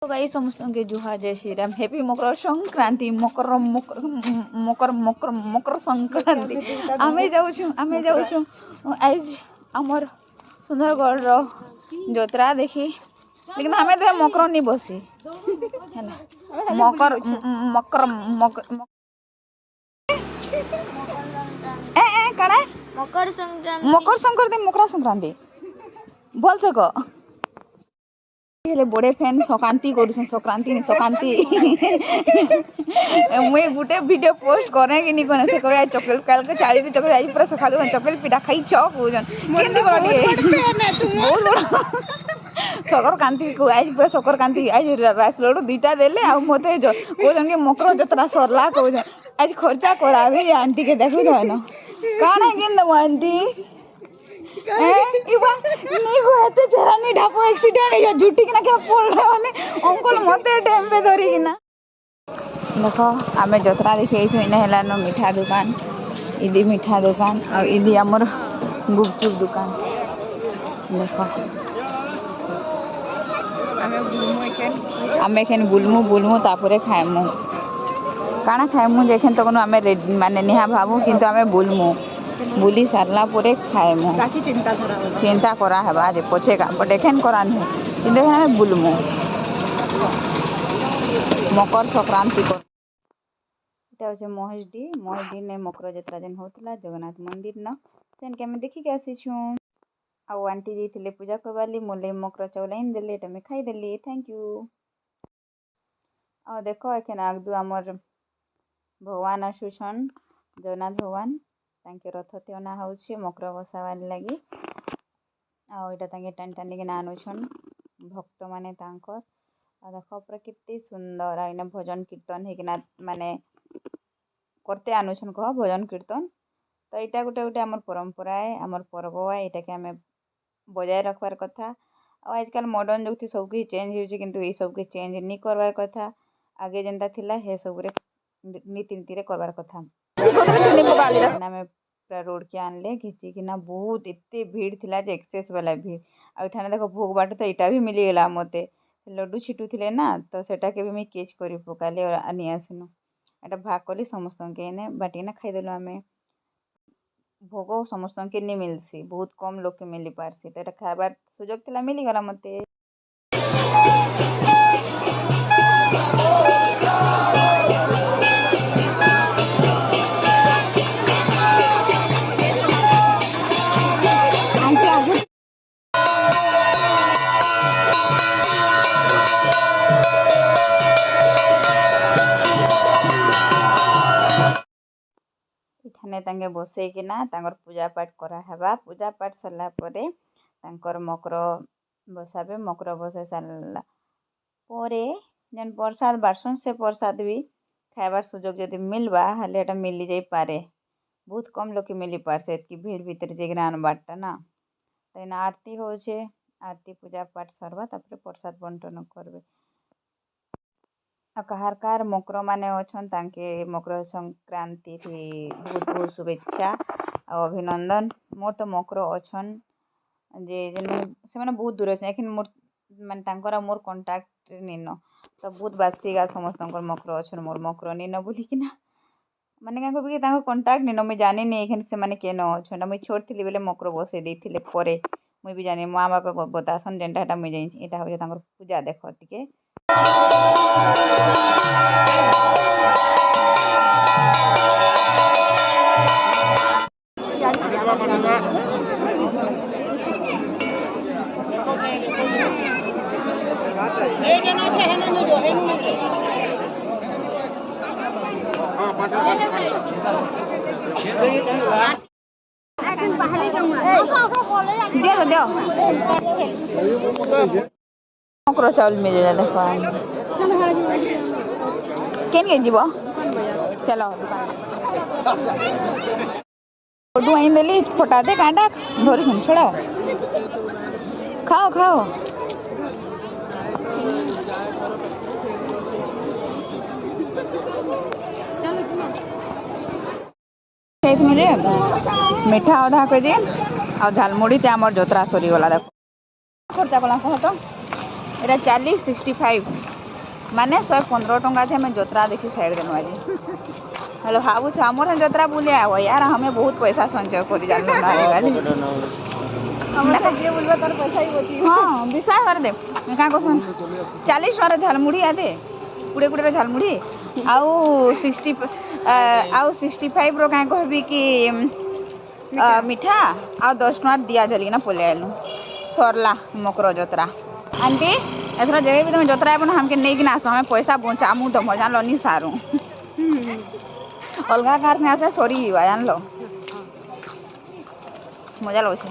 तो गाइस समस्त के जुहा जय श्री राम हैप्पी मकर संक्रांति मकर मकर मकर मकर मकर संक्रांति आमे जाऊँ आज आमर सुंदरगढ़ रो जोत्रा देखी लेकिन हमें तो मकर नहीं बसी मकर मकर मकर कड़ा मकर संक्रांति मकर संक्रांति बोल सको हेले बड़े फैन संक्रांति करूँ संक्रांति मुई गुटे वीडियो पोस्ट करे कि नहीं कने से कहे चॉकलेट काल के चाड़ी दी चॉकलेट आज पूरा सखा दो चॉकलेट पिटा खाई चौक होजन केंदी करो बहुत बड़ा सकर कांति को आज पूरा सकर कांति आज राइस लड्डू दुईटा देले आ मते जो कोजन के मकर जतरा सरला कोजन आज खर्चा कराबी आंटी के देखु दन काना केंद आंटी इबा नहीं होते जरा नहीं ढापो एक्सीडेंट या झूठी किना के पड़ रहे वाले अंकल मते डेम पे धरी किना देखो आमे जतरा देखै छु इने हला न मीठा दुकान इदी मीठा दुकान और इदी हमर गुपचुप दुकान देखो आमे एखन बुलमु तापरे खाइमु काना खाइमु जेखन त कोनो आमे माने निहा भाबु किंतु आमे बुलमु बुली सारला परे खाएमु ताकि चिंता करा है बाद पछे का बट एखन करा नहीं किंतु हमें बुलमु मकर संक्रांति को एटा होचे महेशडी ने मकर यात्रा जन होतला जगन्नाथ मंदिर न सेन के हम देखि के आसी छु आ आंटी जी थिले पूजा करवाली मोले मकर चौलाइन देले एटा में खाई देली थैंक यू आ देखो एखन आगदु हमर भगवान आसुछन जगन्नाथ भगवान तांके रथ तेना होछि मकर बसावार लगी आ एटा तांके टान टान के नानुछन भक्त माने तांकर आ देखो पूरा कितनी सुंदर आइना भजन कीर्तन हेकिना माने करते आनुछन कह भजन कीर्तन तो एटा गोटे गोटे हमर परंपरा है हमर पर्व है एटा के हमें बजाय रखबार कथा आ आजकल मॉडर्न जुग थी सब कुछ चेंज होछि किंतु ए सब कुछ चेंज नहीं करबार कथा आगे जेंता थिला हे सब रे नीति नीति रे करबार कथा में पूरा रोड के आनले घिची किना बहुत एते भीड़ थिला जे एक्सेस वाला भीड़ आ एठाने देखो भोग बाट तो एटा भी मिली गेला मते लड्डू छिटू थिले ना तो सेटा के भी मैं केच करी पकाले और आनी आसनु एटा भाग कली समस्त के ने बाटीना खाई देलो हमें भोग समस्त के नहीं मिलसी बहुत कम लोग के मिली पारसी तो एटा खाबार सुजोग थिला मिली गला मते इठाने तांगे बसई किना तांगर पूजा पाठ करा हेबा पूजा पाठ सरला परे तांकर मकर बसाबे मकर बसाई सारला परे जन प्रसाद बारसन से प्रसाद भी खाइबार सुजोग यदि मिलबा हले एटा मिली जाई पारे बहुत कम लोग के मिली पारसे एतकी भीड़ भीतर जे ग्रान बाटता ना तैना आरती होछे आरती पूजा पाठ सरबा तापरे प्रसाद बंटन करबे कहार कार मकर माने अछन तांके मकर संक्रांति थी बहुत बहुत शुभेच्छा और अभिनंदन मोर तो मकर अछन जे से माने बहुत दूर अछन एखन मोर माने तांकर मोर कांटेक्ट निनो तो बहुत बासी गा समस्त मकर अछन मोर मकर निनो बोली किना माने का कहबे तांकर कांटेक्ट निनो मैं जानि नै एखन से माने केनो अछन मैं छोट थिली बेले मकर बसे देथिले परे मुई भी जानि मां बाप बतासन जेंटा हटा मुई जानि एटा हो तांकर पूजा देखो टिके मकर चाउल मिले देखो केन के जीव चलो दुकान आई देली फटा दे कांडा धरी सुन छोड़ो खाओ खाओ मुझे मीठा अधा केजी आ झालमुड़ी ते आमर जोत्रा सरी गला देखो खर्चा कला कह तो एटा 40 65 ମାନେ 115 ଟଙ୍କା ଯେ ଆମେ ଯାତ୍ରା ଦେଖି ସାଇଡ୍ ଦେନୁ ଆଜି। हेलो भावुछ आमर जतरा बुले आव यार हमें बहुत पैसा संचय कर जानलो ना वाली हमरा जे बोलबा तार पैसा ही बची हां विश्वास कर दे मैं का कहसन 40 वाला झालमुड़ी आ दे कुड़े कुड़े झालमुड़ी आउ 60 आउ 65 रो का कहबी कि मिठा आ 10 टका दिया जली ना पले आलु सरला मकर जतरा आंटी एथरा जेबे भी तुम जतरा अपन हमके नै कि ना हमें पैसा बचामु तो मजा लनी सारू अलगा कार में आसे सरी जान लो मजा लगे